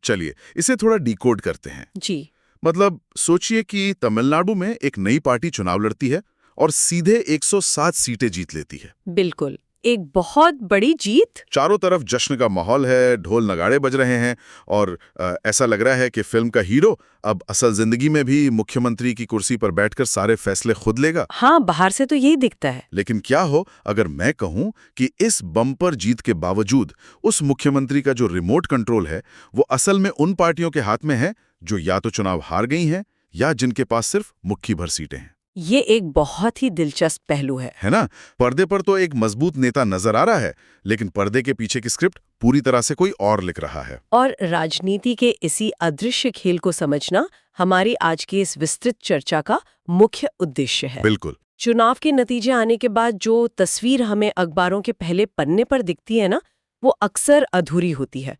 चलिए इसे थोड़ा डिकोड करते हैं। जी। मतलब सोचिए कि तमिलनाडु में एक नई पार्टी चुनाव लड़ती है और सीधे 107 सीटें जीत लेती है। बिल्कुल, एक बहुत बड़ी जीत। चारों तरफ जश्न का माहौल है, ढोल नगाड़े बज रहे हैं और ऐसा लग रहा है कि फिल्म का हीरो अब असल जिंदगी में भी मुख्यमंत्री की कुर्सी पर बैठकर सारे फैसले खुद लेगा। हाँ, बाहर से तो यही दिखता है। लेकिन क्या हो अगर मैं कहूं कि इस बम्पर जीत के बावजूद उस मुख्यमंत्री का जो रिमोट कंट्रोल है वो असल में उन पार्टियों के हाथ में है जो या तो चुनाव हार गई हैं या जिनके पास सिर्फ मुट्ठी भर सीटें हैं। ये एक बहुत ही दिलचस्प पहलू है ना? पर्दे पर तो एक मजबूत नेता नजर आ रहा है, लेकिन पर्दे के पीछे की स्क्रिप्ट पूरी तरह से कोई और लिख रहा है। और राजनीति के इसी अदृश्य खेल को समझना हमारी आज की इस विस्तृत चर्चा का मुख्य उद्देश्य है। बिल्कुल। चुनाव के नतीजे आने के बाद जो तस्वीर हमें अखबारों के पहले पन्ने पर दिखती है ना, वो अक्सर अधूरी होती है।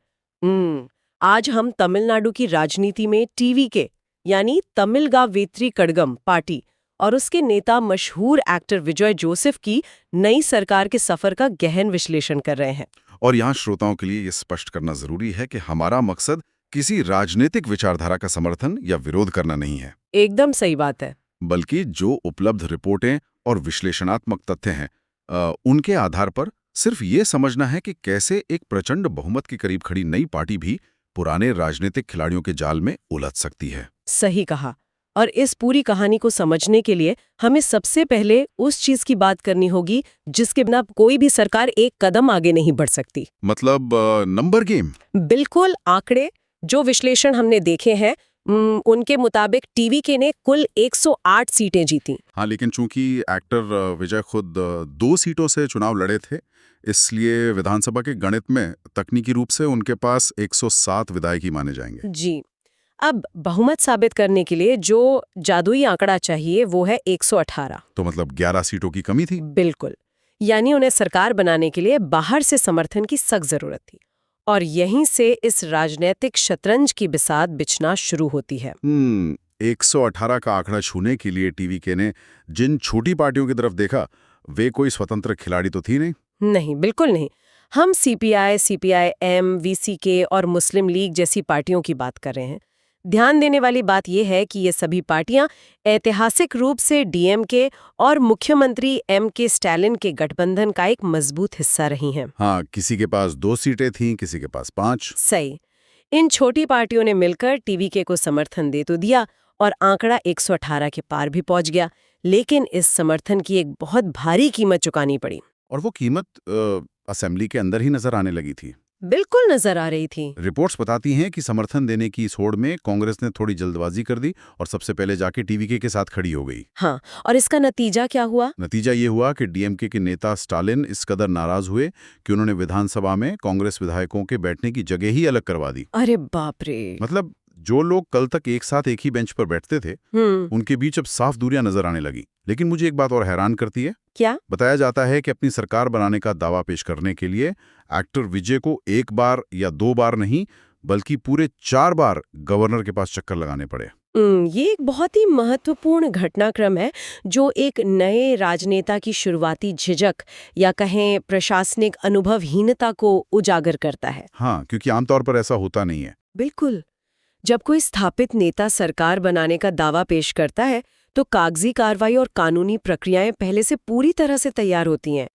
आज हम तमिलनाडु की राजनीति में टीवी के यानी तमिलगा वेत्री कड़गम पार्टी और उसके नेता मशहूर एक्टर विजय जोसेफ की नई सरकार के सफर का गहन विश्लेषण कर रहे हैं। और यहाँ श्रोताओं के लिए ये स्पष्ट करना जरूरी है कि हमारा मकसद किसी राजनीतिक विचारधारा का समर्थन या विरोध करना नहीं है। एकदम सही बात है। बल्कि जो उपलब्ध रिपोर्टें और विश्लेषणात्मक तथ्य हैं उनके आधार पर सिर्फ ये समझना है कि कैसे एक प्रचंड बहुमत के करीब खड़ी नई पार्टी भी पुराने राजनीतिक खिलाड़ियों के जाल में उलझ सकती है। सही कहा। और इस पूरी कहानी को समझने के लिए हमें सबसे पहले उस चीज की बात करनी होगी जिसके बिना कोई भी सरकार एक कदम आगे नहीं बढ़ सकती। मतलब नंबर गेम। बिल्कुल, आंकड़े। जो विश्लेषण हमने देखे हैं उनके मुताबिक टीवीके ने कुल 108 सीटें जीती। हाँ, लेकिन चूंकि एक्टर विजय खुद 2 सीटों से चुनाव लड़े थे, इसलिए विधानसभा के गणित में तकनीकी रूप से उनके पास 107 विधायक माने जाएंगे। जी। अब बहुमत साबित करने के लिए जो जादुई आंकड़ा चाहिए वो है 118। तो मतलब 11 सीटों की कमी थी। बिल्कुल। यानी उन्हें सरकार बनाने के लिए बाहर से समर्थन की सख्त जरूरत थी। और यहीं से इस राजनीतिक शतरंज की बिसात बिछना शुरू होती है। 118 का आंकड़ा छूने के लिए टीवीके ने जिन छोटी पार्टियों की तरफ देखा वे कोई स्वतंत्र खिलाड़ी तो थी नहीं। नहीं, बिल्कुल नहीं। हम सीपीआई, सीपीआई-एम, वीसीके और मुस्लिम लीग जैसी पार्टियों की बात कर रहे हैं। ध्यान देने वाली बात यह है कि ये सभी पार्टियां ऐतिहासिक रूप से डीएमके और मुख्यमंत्री एमके स्टैलिन के गठबंधन का एक मजबूत हिस्सा रही हैं। हाँ, किसी के पास 2 सीटें थीं, किसी के पास 5। सही। इन छोटी पार्टियों ने मिलकर टीवीके को समर्थन दे तो दिया और आंकड़ा 118 के पार भी पहुंच गया, लेकिन इस समर्थन की एक बहुत भारी कीमत चुकानी पड़ी। और वो कीमत असेंबली के अंदर ही नजर आने लगी थी। बिल्कुल नजर आ रही थी। रिपोर्ट्स बताती हैं कि समर्थन देने की इस होड़ में कांग्रेस ने थोड़ी जल्दबाजी कर दी और सबसे पहले जाके टीवीके के साथ खड़ी हो गई। हाँ, और इसका नतीजा क्या हुआ? नतीजा ये हुआ कि डीएमके के नेता स्टालिन इस कदर नाराज हुए कि उन्होंने विधानसभा में कांग्रेस विधायकों के बैठने की जगह ही अलग करवा दी। अरे बाप रे! मतलब जो लोग कल तक एक साथ एक ही बेंच पर बैठते थे उनके बीच अब साफ दूरियां नजर आने लगी। लेकिन मुझे एक बात और हैरान करती है। क्या? बताया जाता है कि अपनी सरकार बनाने का दावा पेश करने के लिए एक्टर विजय को 1 बार या 2 बार नहीं बल्कि पूरे 4 बार गवर्नर के पास चक्कर लगाने पड़े। ये एक बहुत ही महत्वपूर्ण घटनाक्रम है जो एक नए राजनेता की शुरुआती झिझक या कहें प्रशासनिक अनुभवहीनता को उजागर करता है। हाँ, क्योंकि आमतौर पर ऐसा होता नहीं है। बिल्कुल। जब कोई स्थापित नेता सरकार बनाने का दावा पेश करता है तो कागजी कार्रवाई और कानूनी प्रक्रियाएं पहले से पूरी तरह से तैयार होती हैं।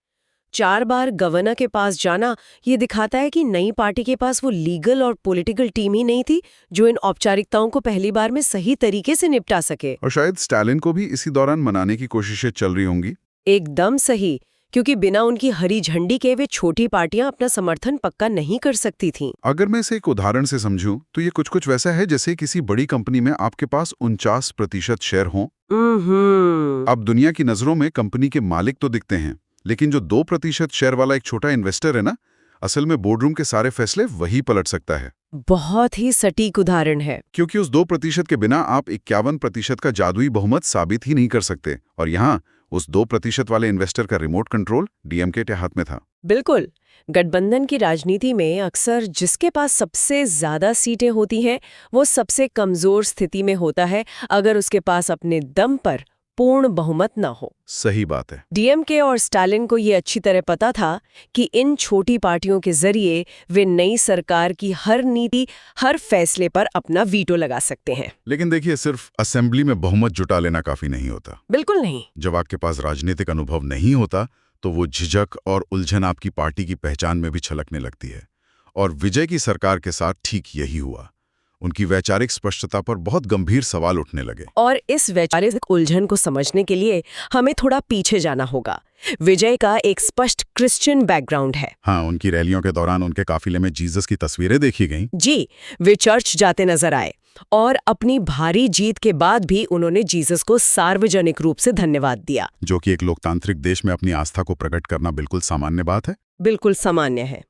4 बार गवर्नर के पास जाना ये दिखाता है कि नई पार्टी के पास वो लीगल और पॉलिटिकल टीम ही नहीं थी जो इन औपचारिकताओं को पहली बार में सही तरीके से निपटा सके। और शायद स्टालिन को भी इसी दौरान मनाने की कोशिशें चल रही होंगी। एकदम सही, क्योंकि बिना उनकी हरी झंडी के वे छोटी पार्टियां अपना समर्थन पक्का नहीं कर सकती थीं। अगर मैं इसे एक उदाहरण से समझूं तो ये कुछ वैसा है जैसे किसी बड़ी कंपनी में आपके पास 49% शेयर हों। अब दुनिया की नजरों में कंपनी के मालिक तो दिखते हैं, लेकिन जो 2% शेयर वाला एक छोटा इन्वेस्टर है ना, असल में बोर्डरूम के सारे फैसले वही पलट सकता है। बहुत ही सटीक उदाहरण है। क्योंकि उस 2% के बिना आप 51% का जादुई बहुमत साबित ही नहीं कर सकते। और यहाँ उस 2% वाले इन्वेस्टर का रिमोट कंट्रोल डीएमके के हाथ में था। बिल्कुल। गठबंधन की राजनीति में अक्सर जिसके पास सबसे ज्यादा सीटें होती हैं वो सबसे कमजोर स्थिति में होता है अगर उसके पास अपने दम पर पूर्ण बहुमत न हो। सही बात है। डीएमके और स्टालिन को ये अच्छी तरह पता था कि इन छोटी पार्टियों के जरिए वे नई सरकार की हर नीति, हर फैसले पर अपना वीटो लगा सकते हैं। लेकिन देखिए, सिर्फ असेंबली में बहुमत जुटा लेना काफी नहीं होता। बिल्कुल नहीं। जब आपके पास राजनीतिक अनुभव नहीं होता तो वो झिझक और उलझन आपकी पार्टी की पहचान में भी छलकने लगती है। और विजय की सरकार के साथ ठीक यही हुआ। उनकी वैचारिक स्पष्टता पर बहुत गंभीर सवाल उठने लगे। और इस वैचारिक उलझन को समझने के लिए हमें थोड़ा पीछे जाना होगा। विजय का एक स्पष्ट क्रिश्चियन बैकग्राउंड है। हाँ, उनकी रैलियों के दौरान उनके काफिले में जीसस की तस्वीरें देखी गईं। जी, वे चर्च जाते नजर आए और अपनी भारी जीत के बाद भी उन्होंने जीसस को सार्वजनिक रूप से धन्यवाद दिया, जो कि एक लोकतांत्रिक देश में अपनी आस्था को प्रकट करना बिल्कुल सामान्य बात है। बिल्कुल सामान्य है।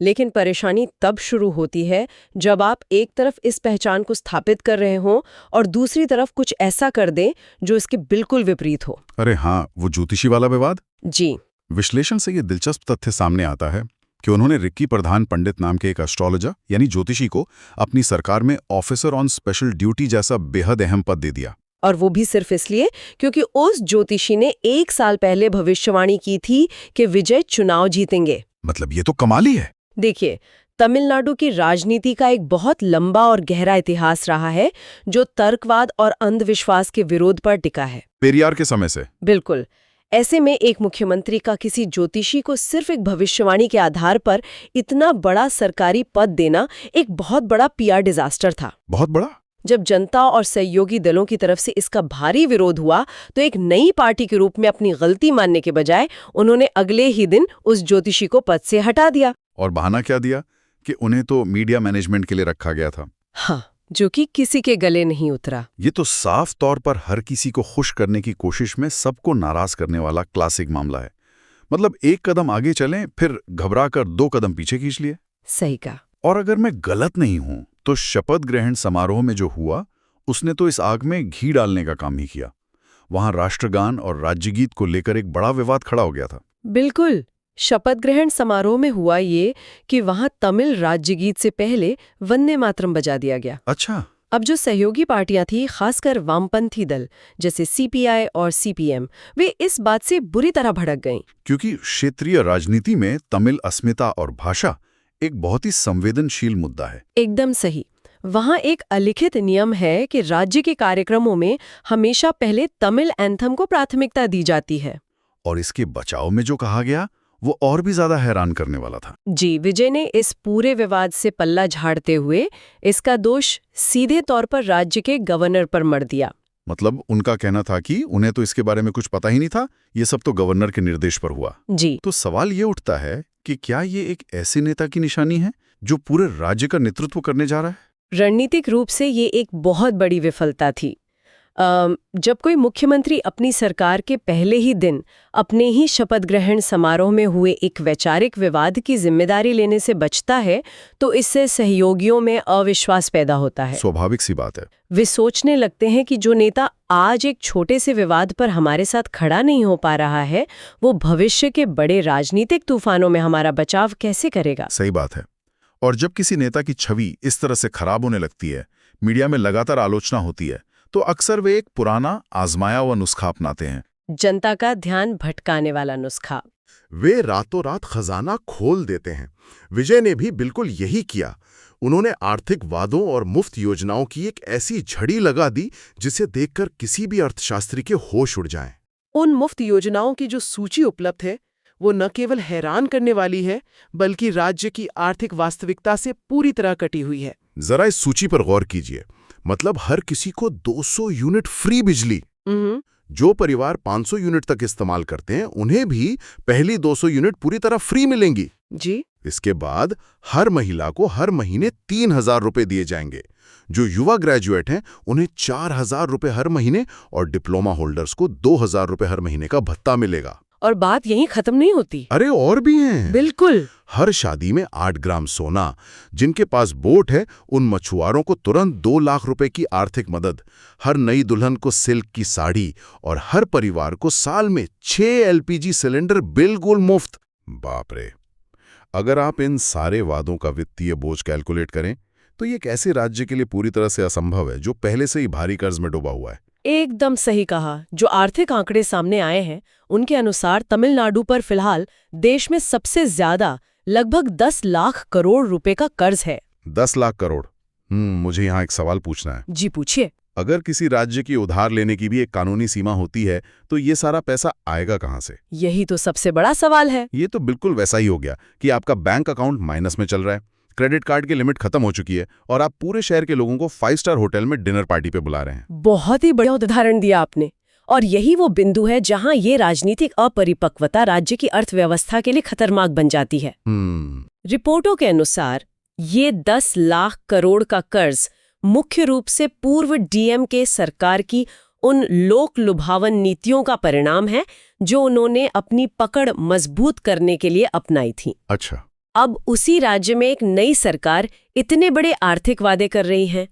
लेकिन परेशानी तब शुरू होती है जब आप एक तरफ इस पहचान को स्थापित कर रहे हों और दूसरी तरफ कुछ ऐसा कर दें जो इसके बिल्कुल विपरीत हो। अरे हाँ, वो ज्योतिषी वाला विवाद। जी। विश्लेषण से ये दिलचस्प तथ्य सामने आता है कि उन्होंने रिक्की प्रधान पंडित नाम के एक एस्ट्रोलॉजर यानी ज्योतिषी को अपनी सरकार में ऑफिसर ऑन स्पेशल ड्यूटी जैसा बेहद अहम पद दे दिया। और वो भी सिर्फ इसलिए क्योंकि उस ज्योतिषी ने 1 साल पहले भविष्यवाणी की थी कि विजय चुनाव जीतेंगे। मतलब ये तो कमाल ही है। देखिए, तमिलनाडु की राजनीति का एक बहुत लंबा और गहरा इतिहास रहा है जो तर्कवाद और अंधविश्वास के विरोध पर टिका है। पेरियार के समय से। बिल्कुल। ऐसे में एक मुख्यमंत्री का किसी ज्योतिषी को सिर्फ एक भविष्यवाणी के आधार पर इतना बड़ा सरकारी पद देना एक बहुत बड़ा पीआर डिजास्टर था। बहुत बड़ा। जब जनता और सहयोगी दलों की तरफ से इसका भारी विरोध हुआ तो एक नई पार्टी के रूप में अपनी गलती मानने के बजाय उन्होंने अगले ही दिन उस ज्योतिषी को पद से हटा दिया। और बहाना क्या दिया कि उन्हें तो मीडिया मैनेजमेंट के लिए रखा गया था। हाँ, जो कि किसी के गले नहीं उतरा। ये तो साफ तौर पर हर किसी को खुश करने की कोशिश में सबको नाराज करने वाला क्लासिक मामला है। मतलब एक कदम आगे चलें, फिर घबराकर 2 कदम पीछे खींच लिए। सही कहा। और अगर मैं गलत नहीं हूं तो शपथ ग्रहण समारोह में जो हुआ उसने तो इस आग में घी डालने का काम ही किया। वहां राष्ट्रगान और राज्यगीत को लेकर एक बड़ा विवाद खड़ा हो गया था। बिल्कुल। शपथ ग्रहण समारोह में हुआ ये कि वहां तमिल राज्यगीत से पहले वंदे मातरम बजा दिया गया। अच्छा। अब जो सहयोगी पार्टियां थी, खासकर वामपंथी दल जैसे सीपीआई और सीपीएम, वे इस बात से बुरी तरह भड़क गईं। क्योंकि क्षेत्रीय राजनीति में तमिल अस्मिता और भाषा एक बहुत ही संवेदनशील मुद्दा है। एकदम सही। वहां एक अलिखित नियम है कि राज्य के कार्यक्रमों में हमेशा पहले तमिल एंथम को प्राथमिकता दी जाती है। और इसके बचाव में जो कहा गया वो और भी ज्यादा हैरान करने वाला था। जी, विजय ने इस पूरे विवाद से पल्ला झाड़ते हुए इसका दोष सीधे तौर पर राज्य के गवर्नर पर मढ़ दिया। मतलब उनका कहना था कि उन्हें तो इसके बारे में कुछ पता ही नहीं था, ये सब तो गवर्नर के निर्देश पर हुआ। जी। तो सवाल ये उठता है कि क्या ये एक ऐसे नेता की निशानी है जो पूरे राज्य का नेतृत्व करने जा रहा है? रणनीतिक रूप से ये एक बहुत बड़ी विफलता थी। जब कोई मुख्यमंत्री अपनी सरकार के पहले ही दिन अपने ही शपथ ग्रहण समारोह में हुए एक वैचारिक विवाद की जिम्मेदारी लेने से बचता है तो इससे सहयोगियों में अविश्वास पैदा होता है। स्वाभाविक सी बात है। वे सोचने लगते हैं कि जो नेता आज एक छोटे से विवाद पर हमारे साथ खड़ा नहीं हो पा रहा है, वो भविष्य के बड़े राजनीतिक तूफानों में हमारा बचाव कैसे करेगा। सही बात है। और जब किसी नेता की छवि इस तरह से खराब होने लगती है, मीडिया में लगातार आलोचना होती है, तो अक्सर वे एक पुराना आजमाया हुआ नुस्खा अपनाते हैं। जनता का ध्यान भटकाने वाला नुस्खा। वे रातों रात खजाना खोल देते हैं। विजय ने भी बिल्कुल यही किया। उन्होंने आर्थिक वादों और मुफ्त योजनाओं की एक ऐसी झड़ी लगा दी जिसे देखकर किसी भी अर्थशास्त्री के होश उड़ जाएं। उन मुफ्त योजनाओं की जो सूची उपलब्ध है वो न केवल हैरान करने वाली है बल्कि राज्य की आर्थिक वास्तविकता से पूरी तरह कटी हुई है। जरा इस सूची पर गौर कीजिए। मतलब हर किसी को 200 यूनिट फ्री बिजली। जो परिवार 500 यूनिट तक इस्तेमाल करते हैं उन्हें भी पहली 200 यूनिट पूरी तरह फ्री मिलेंगी। जी। इसके बाद हर महिला को हर महीने 3,000 रुपए दिए जाएंगे। जो युवा ग्रेजुएट हैं उन्हें 4,000 रुपए हर महीने और डिप्लोमा होल्डर्स को 2,000 रुपए हर महीने का भत्ता मिलेगा। और बात यहीं खत्म नहीं होती। अरे और भी हैं। बिल्कुल। हर शादी में 8 ग्राम सोना। जिनके पास बोट है उन मछुआरों को तुरंत 2 लाख रुपए की आर्थिक मदद। हर नई दुल्हन को सिल्क की साड़ी और हर परिवार को साल में 6 एलपीजी सिलेंडर बिल्कुल मुफ्त। बाप रे! अगर आप इन सारे वादों का वित्तीय बोझ कैलकुलेट करें तो ये एक ऐसे राज्य के लिए पूरी तरह से असंभव है जो पहले से ही भारी कर्ज में डूबा हुआ है। एकदम सही कहा। जो आर्थिक आंकड़े सामने आए हैं उनके अनुसार तमिलनाडु पर फिलहाल देश में सबसे ज्यादा लगभग 10 लाख करोड़ रुपए का कर्ज है। 10 लाख करोड़। मुझे यहाँ एक सवाल पूछना है। जी पूछिए। अगर किसी राज्य की उधार लेने की भी एक कानूनी सीमा होती है तो ये सारा पैसा आएगा कहाँ से? यही तो सबसे बड़ा सवाल है। ये तो बिल्कुल वैसा ही हो गया कि आपका बैंक अकाउंट माइनस में चल रहा है, क्रेडिट कार्ड की लिमिट खत्म हो चुकी है और आप पूरे शहर के लोगों को 5 स्टार होटल में डिनर पार्टी पे बुला रहे हैं। बहुत ही बढ़िया उदाहरण दिया आपने। और यही वो बिंदु है जहां ये राजनीतिक अपरिपक्वता राज्य की अर्थव्यवस्था के लिए खतरनाक बन जाती है। रिपोर्टों के अनुसार ये 10 लाख करोड़ का कर्ज मुख्य रूप से पूर्व डीएमके सरकार की उन लोक लुभावन नीतियों का परिणाम है जो उन्होंने अपनी पकड़ मजबूत करने के लिए अपनाई थी। अच्छा। अब उसी राज्य में एक नई सरकार इतने बड़े आर्थिक वादे कर रही है।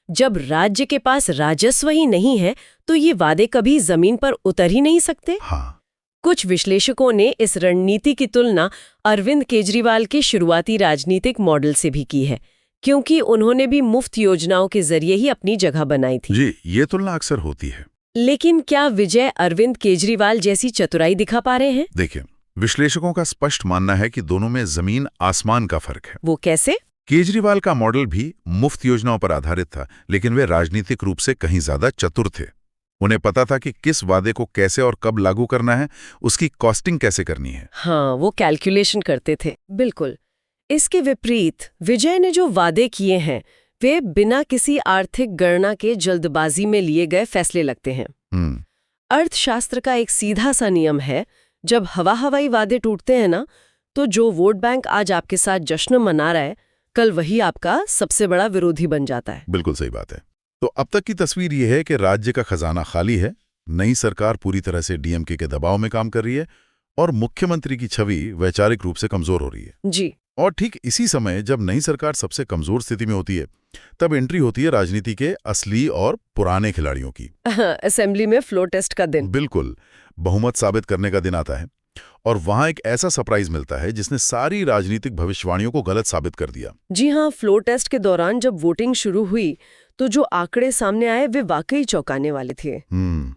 जब राज्य के पास राजस्व ही नहीं है तो ये वादे कभी जमीन पर उतर ही नहीं सकते। हाँ। कुछ विश्लेषकों ने इस रणनीति की तुलना अरविंद केजरीवाल के शुरुआती राजनीतिक मॉडल से भी की है, क्योंकि उन्होंने भी मुफ्त योजनाओं के जरिए ही अपनी जगह बनाई थी। जी, ये तुलना अक्सर होती है। लेकिन क्या विजय अरविंद केजरीवाल जैसी चतुराई दिखा पा रहे हैं? देखिए, विश्लेषकों का स्पष्ट मानना है कि दोनों में जमीन आसमान का फर्क है। वो कैसे? केजरीवाल का मॉडल भी मुफ्त योजनाओं पर आधारित था, लेकिन वे राजनीतिक रूप से कहीं ज्यादा चतुर थे। उन्हें पता था कि किस वादे को कैसे और कब लागू करना है, उसकी कॉस्टिंग कैसे करनी है। हाँ, वो कैलकुलेशन करते थे। बिल्कुल। इसके विपरीत विजय ने जो वादे किए हैं वे बिना किसी आर्थिक गणना के जल्दबाजी में लिए गए फैसले लगते हैं। अर्थशास्त्र का एक सीधा सा नियम है, जब हवाई वादे टूटते हैं ना, तो जो वोट बैंक आज आपके साथ जश्न मना रहा है, कल वही आपका सबसे बड़ा विरोधी बन जाता है। बिल्कुल सही बात है। तो अब तक की तस्वीर ये है कि राज्य का खजाना खाली है, नई सरकार पूरी तरह से डीएमके के दबाव में काम कर रही है और मुख्यमंत्री की छवि वैचारिक रूप से कमजोर हो रही है। जी। और ठीक इसी समय जब नई सरकार सबसे कमजोर स्थिति में होती है, तब एंट्री होती है राजनीति के असली और पुराने खिलाड़ियों की। असेंबली में फ्लोर टेस्ट का दिन। बिल्कुल, बहुमत साबित करने का दिन आता है और वहां एक ऐसा सरप्राइज मिलता है जिसने सारी राजनीतिक भविष्यवाणियों को गलत साबित कर दिया। जी हाँ, फ्लोर टेस्ट के दौरान जब वोटिंग शुरू हुई तो जो आंकड़े सामने आए वे वाकई चौंकाने वाले थे।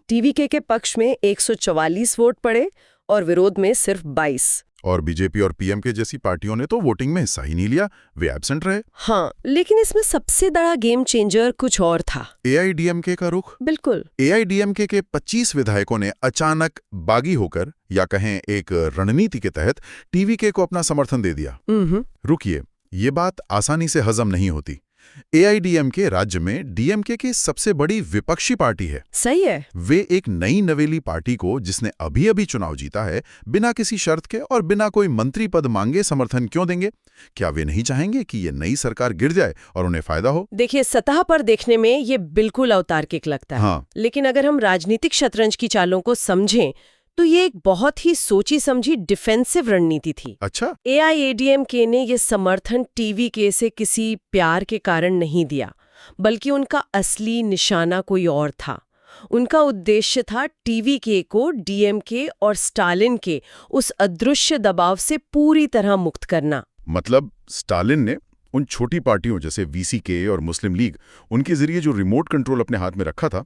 टीवीके के पक्ष में 144 वोट पड़े और विरोध में सिर्फ 22। और बीजेपी और पीएमके जैसी पार्टियों ने तो वोटिंग में हिस्सा ही नहीं लिया, वे एब्सेंट रहे। हाँ, लेकिन इसमें सबसे बड़ा गेम चेंजर कुछ और था। एआईडीएमके का रुख। बिल्कुल। एआईडीएमके के 25 विधायकों ने अचानक बागी होकर, या कहें एक रणनीति के तहत, टीवीके को अपना समर्थन दे दिया। रुकिए, ये बात आसानी से हजम नहीं होती। एआईडीएमके राज्य में डीएमके की सबसे बड़ी विपक्षी पार्टी है। सही है। वे एक नई नवेली पार्टी को, जिसने अभी अभी चुनाव जीता है, बिना किसी शर्त के और बिना कोई मंत्री पद मांगे समर्थन क्यों देंगे? क्या वे नहीं चाहेंगे कि ये नई सरकार गिर जाए और उन्हें फायदा हो? देखिए, सतह पर देखने में ये बिल्कुल अवतार्किक लगता है। हाँ। लेकिन अगर हम राजनीतिक शतरंज की चालों को समझें तो ये एक बहुत ही सोची समझी डिफेंसिव रणनीति थी। अच्छा। एआईएडीएमके ने ये समर्थन टीवीके से किसी प्यार के कारण नहीं दिया, बल्कि उनका असली निशाना कोई और था। उनका उद्देश्य था टीवीके को डीएमके और स्टालिन के उस अदृश्य दबाव से पूरी तरह मुक्त करना। मतलब स्टालिन ने उन छोटी पार्टियों जैसे वीसीके और मुस्लिम लीग, उनके जरिए जो रिमोट कंट्रोल अपने हाथ में रखा था,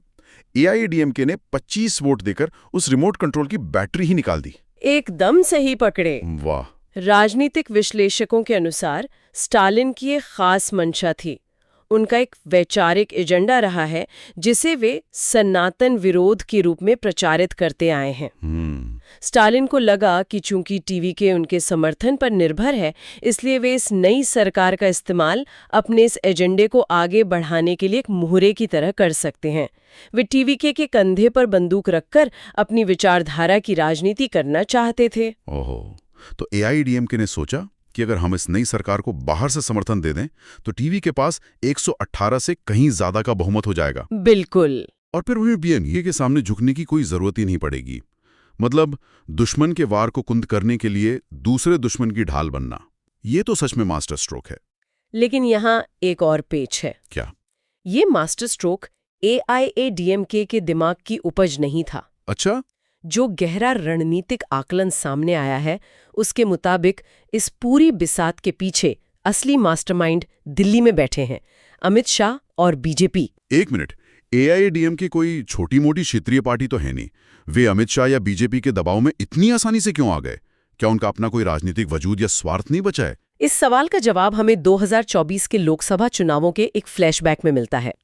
एआईएडीएमके ने 25 वोट देकर उस रिमोट कंट्रोल की बैटरी ही निकाल दी। एकदम सही पकड़े। वाह। राजनीतिक विश्लेषकों के अनुसार स्टालिन की एक खास मंशा थी। उनका एक वैचारिक एजेंडा रहा है जिसे वे सनातन विरोध के रूप में प्रचारित करते आए हैं। स्टालिन को लगा कि चूंकि टीवीके उनके समर्थन पर निर्भर है, इसलिए वे इस नई सरकार का इस्तेमाल अपने इस एजेंडे को आगे बढ़ाने के लिए एक मुहरे की तरह कर सकते हैं। वे टीवीके के कंधे पर बंदूक रखकर अपनी विचारधारा की राजनीति करना चाहते थे। ओहो, तो एआईडीएमके ने सोचा कि अगर हम इस नई सरकार को बाहर से समर्थन दे दें तो टीवी के पास 118 से कहीं ज्यादा का बहुमत हो जाएगा। बिल्कुल। और फिर उन्हें बीएनए के सामने झुकने की कोई जरूरत ही नहीं पड़ेगी। मतलब दुश्मन के वार को कुंद करने के लिए दूसरे दुश्मन की ढाल बनना, ये तो सच में मास्टर स्ट्रोक है। लेकिन यहाँ एक और पेच है। क्या? ये मास्टर स्ट्रोक एआईएडीएमके के दिमाग की उपज नहीं था। अच्छा। जो गहरा रणनीतिक आकलन सामने आया है उसके मुताबिक इस पूरी बिसात के पीछे असली मास्टरमाइंड दिल्ली में बैठे हैं, अमित शाह और बीजेपी। एक मिनट, AIADMK कोई छोटी मोटी क्षेत्रीय पार्टी तो है नहीं। वे अमित शाह या बीजेपी के दबाव में इतनी आसानी से क्यों आ गए? क्या उनका अपना कोई राजनीतिक वजूद या स्वार्थ नहीं बचा है? इस सवाल का जवाब हमें 2024 के लोकसभा चुनावों के एक फ्लैशबैक में मिलता है।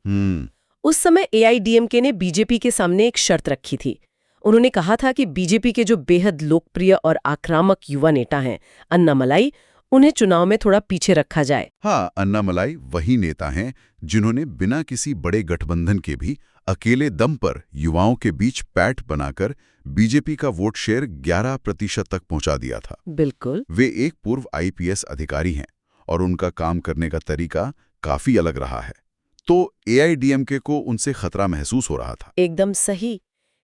उस समय AIADMK ने बीजेपी के सामने एक शर्त रखी थी। उन्होंने कहा था कि बीजेपी के जो बेहद लोकप्रिय और आक्रामक युवा नेता हैं अन्नामलाई, उन्हें चुनाव में थोड़ा पीछे रखा जाए। हाँ, अन्नामलाई वही नेता हैं जिन्होंने बिना किसी बड़े गठबंधन के भी अकेले दम पर युवाओं के बीच पैठ बनाकर बीजेपी का वोट शेयर 11% तक पहुंचा दिया था। बिल्कुल। वे एक पूर्व IPS अधिकारी हैं और उनका काम करने का तरीका काफी अलग रहा है। तो AIADMK को उनसे खतरा महसूस हो रहा था। एकदम सही।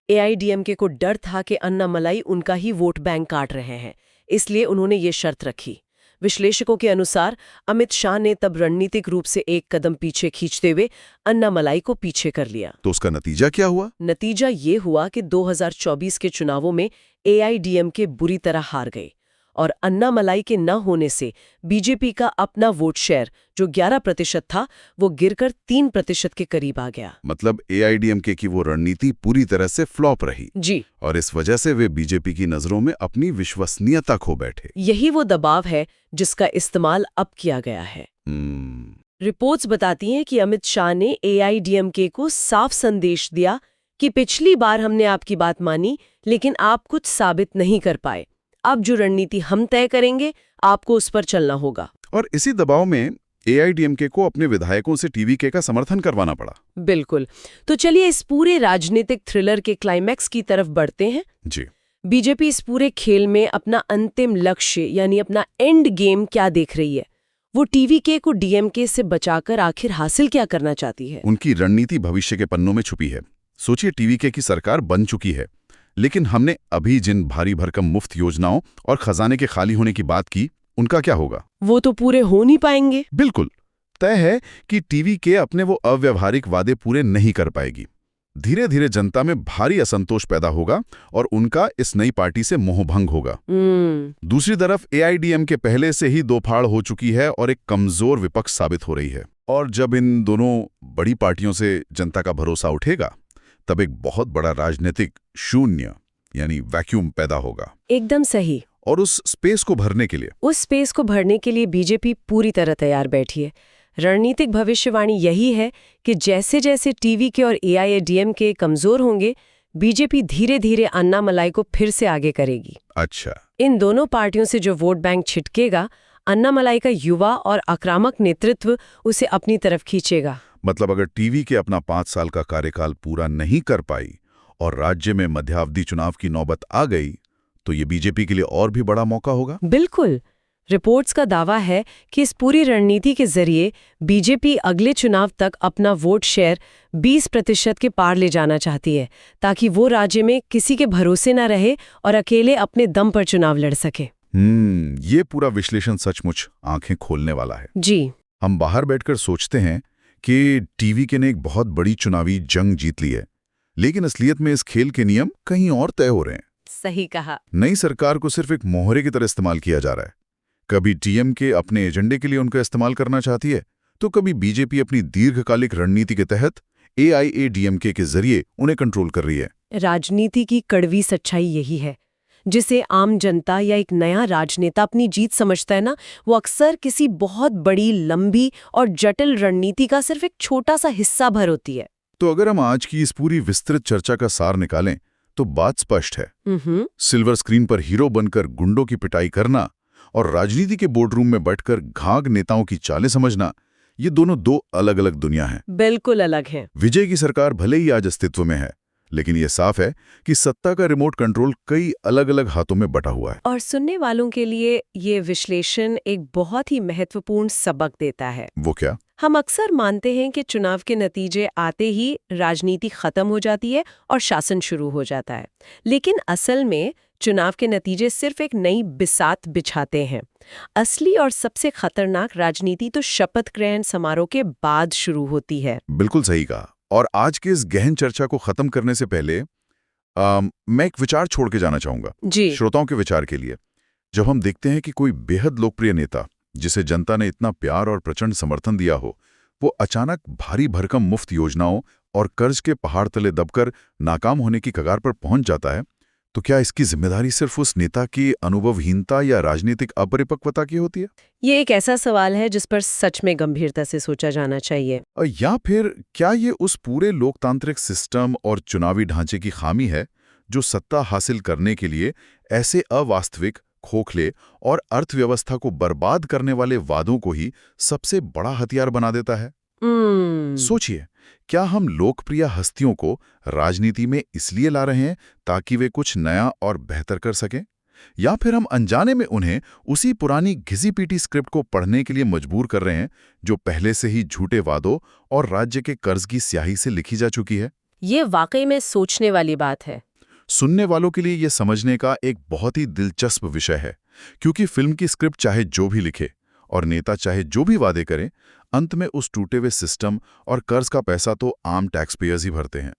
AIADMK को डर था कि अन्नामलाई उनका ही वोट बैंक काट रहे हैं, इसलिए उन्होंने ये शर्त रखी। विश्लेषकों के अनुसार अमित शाह ने तब रणनीतिक रूप से एक कदम पीछे खींचते हुए अन्नामलाई को पीछे कर लिया। तो उसका नतीजा क्या हुआ? नतीजा ये हुआ कि 2024 के चुनावों में AIADMK बुरी तरह हार गई और अन्नामलाई के न होने से बीजेपी का अपना वोट शेयर जो 11% था वो गिरकर 3% के करीब आ गया। मतलब AIADMK की वो रणनीति पूरी तरह से फ्लॉप रही। जी। और इस वजह से वे बीजेपी की नजरों में अपनी विश्वसनीयता खो बैठे। यही वो दबाव है जिसका इस्तेमाल अब किया गया है। रिपोर्ट्स बताती हैं कि अमित शाह ने AIADMK को साफ संदेश दिया कि पिछली बार हमने आपकी बात मानी, लेकिन आप कुछ साबित नहीं कर पाए। अब जो रणनीति हम तय करेंगे, आपको उस पर चलना होगा। और इसी दबाव में AIADMK को अपने विधायकों से TVK का समर्थन करवाना पड़ा। बिल्कुल। तो चलिए इस पूरे राजनीतिक थ्रिलर के क्लाइमैक्स की तरफ बढ़ते हैं। जी। बीजेपी इस पूरे खेल में अपना अंतिम लक्ष्य यानी अपना एंड गेम क्या देख रही है? वो TVK को DMK से बचाकर आखिर हासिल क्या करना चाहती है? उनकी रणनीति भविष्य के पन्नों में छुपी है। सोचिए, TVK की सरकार बन चुकी है, लेकिन हमने अभी जिन भारी भरकम मुफ्त योजनाओं और खजाने के खाली होने की बात की, उनका क्या होगा? वो तो पूरे हो नहीं पाएंगे। बिल्कुल तय है कि TVK अपने वो अव्यवहारिक वादे पूरे नहीं कर पाएगी। धीरे धीरे जनता में भारी असंतोष पैदा होगा और उनका इस नई पार्टी से मोहभंग होगा। दूसरी तरफ AIADMK पहले से ही दो फाड़ हो चुकी है और एक कमजोर विपक्ष साबित हो रही है। और जब इन दोनों बड़ी पार्टियों से जनता का भरोसा उठेगा, तब एक बहुत बड़ा राजनीतिक शून्य यानी वैक्यूम पैदा होगा। एकदम सही। और उस स्पेस को भरने के लिए बीजेपी पूरी तरह तैयार बैठी है। रणनीतिक भविष्यवाणी यही है कि जैसे जैसे TVK और AIADMK कमजोर होंगे, बीजेपी धीरे धीरे अन्नामलाई को फिर से आगे करेगी। अच्छा। इन दोनों पार्टियों से जो वोट बैंक छिटकेगा, अन्नामलाई का युवा और आक्रामक नेतृत्व उसे अपनी तरफ खींचेगा। मतलब अगर TVK अपना 5 साल का कार्यकाल पूरा नहीं कर पाई और राज्य में मध्यावधि चुनाव की नौबत आ गई, तो ये बीजेपी के लिए और भी बड़ा मौका होगा। बिल्कुल। रिपोर्ट्स का दावा है कि इस पूरी रणनीति के जरिए बीजेपी अगले चुनाव तक अपना वोट शेयर 20% के पार ले जाना चाहती है, ताकि वो राज्य में किसी के भरोसे न रहे और अकेले अपने दम पर चुनाव लड़ सके। ये पूरा विश्लेषण सचमुच आंखें खोलने वाला है। जी। हम बाहर बैठकर सोचते हैं कि TVK ने एक बहुत बड़ी चुनावी जंग जीत ली है, लेकिन असलियत में इस खेल के नियम कहीं और तय हो रहे हैं। सही कहा। नई सरकार को सिर्फ एक मोहरे की तरह इस्तेमाल किया जा रहा है। कभी DMK अपने एजेंडे के लिए उनका इस्तेमाल करना चाहती है, तो कभी बीजेपी अपनी दीर्घकालिक रणनीति के तहत AIADMK के जरिए उन्हें कंट्रोल कर रही है। राजनीति की कड़वी सच्चाई यही है। जिसे आम जनता या एक नया राजनेता अपनी जीत समझता है ना, वो अक्सर किसी बहुत बड़ी, लंबी और जटिल रणनीति का सिर्फ एक छोटा सा हिस्सा भर होती है। तो अगर हम आज की इस पूरी विस्तृत चर्चा का सार निकालें, तो बात स्पष्ट है। सिल्वर स्क्रीन पर हीरो बनकर गुंडों की पिटाई करना और राजनीति के बोर्डरूम में बैठकर घाघ नेताओं की चालें समझना, ये दोनों दो अलग अलग दुनिया हैं। बिल्कुल अलग हैं। विजय की सरकार भले ही आज अस्तित्व में है, लेकिन यह साफ है कि सत्ता का रिमोट कंट्रोल कई अलग अलग हाथों में बटा हुआ है। और सुनने वालों के लिए ये विश्लेषण एक बहुत ही महत्वपूर्ण सबक देता है। वो क्या? हम अक्सर मानते हैं कि चुनाव के नतीजे आते ही राजनीति खत्म हो जाती है और शासन शुरू हो जाता है, लेकिन असल में चुनाव के नतीजे सिर्फ एक नई बिसात बिछाते हैं। असली और सबसे खतरनाक राजनीति तो शपथ ग्रहण समारोह के बाद शुरू होती है। बिल्कुल सही कहा। और आज के इस गहन चर्चा को खत्म करने से पहले मैं एक विचार छोड़ के जाना चाहूंगा जी। श्रोताओं के विचार के लिए। जब हम देखते हैं कि कोई बेहद लोकप्रिय नेता, जिसे जनता ने इतना प्यार और प्रचंड समर्थन दिया हो, वो अचानक भारी भरकम मुफ्त योजनाओं और कर्ज के पहाड़ तले दबकर नाकाम होने की कगार पर पहुंच जाता है, तो क्या इसकी जिम्मेदारी सिर्फ उस नेता की अनुभवहीनता या राजनीतिक अपरिपक्वता की होती है? ये एक ऐसा सवाल है जिस पर सच में गंभीरता से सोचा जाना चाहिए। या फिर क्या ये उस पूरे लोकतांत्रिक सिस्टम और चुनावी ढांचे की खामी है जो सत्ता हासिल करने के लिए ऐसे अवास्तविक, खोखले और अर्थव्यवस्था को बर्बाद करने वाले वादों को ही सबसे बड़ा हथियार बना देता है? सोचिए, क्या हम लोकप्रिय हस्तियों को राजनीति में इसलिए ला रहे हैं ताकि वे कुछ नया और बेहतर कर सकें, या फिर हम अनजाने में उन्हें उसी पुरानी घिसी-पीटी स्क्रिप्ट को पढ़ने के लिए मजबूर कर रहे हैं जो पहले से ही झूठे वादों और राज्य के कर्ज की स्याही से लिखी जा चुकी है? ये वाकई में सोचने वाली बात है। सुनने वालों के लिए यह समझने का एक बहुत ही दिलचस्प विषय है, क्योंकि फिल्म की स्क्रिप्ट चाहे जो भी लिखे और नेता चाहे जो भी वादे करें, अंत में उस टूटे हुए सिस्टम और कर्ज का पैसा तो आम टैक्स पेयर्स ही भरते हैं।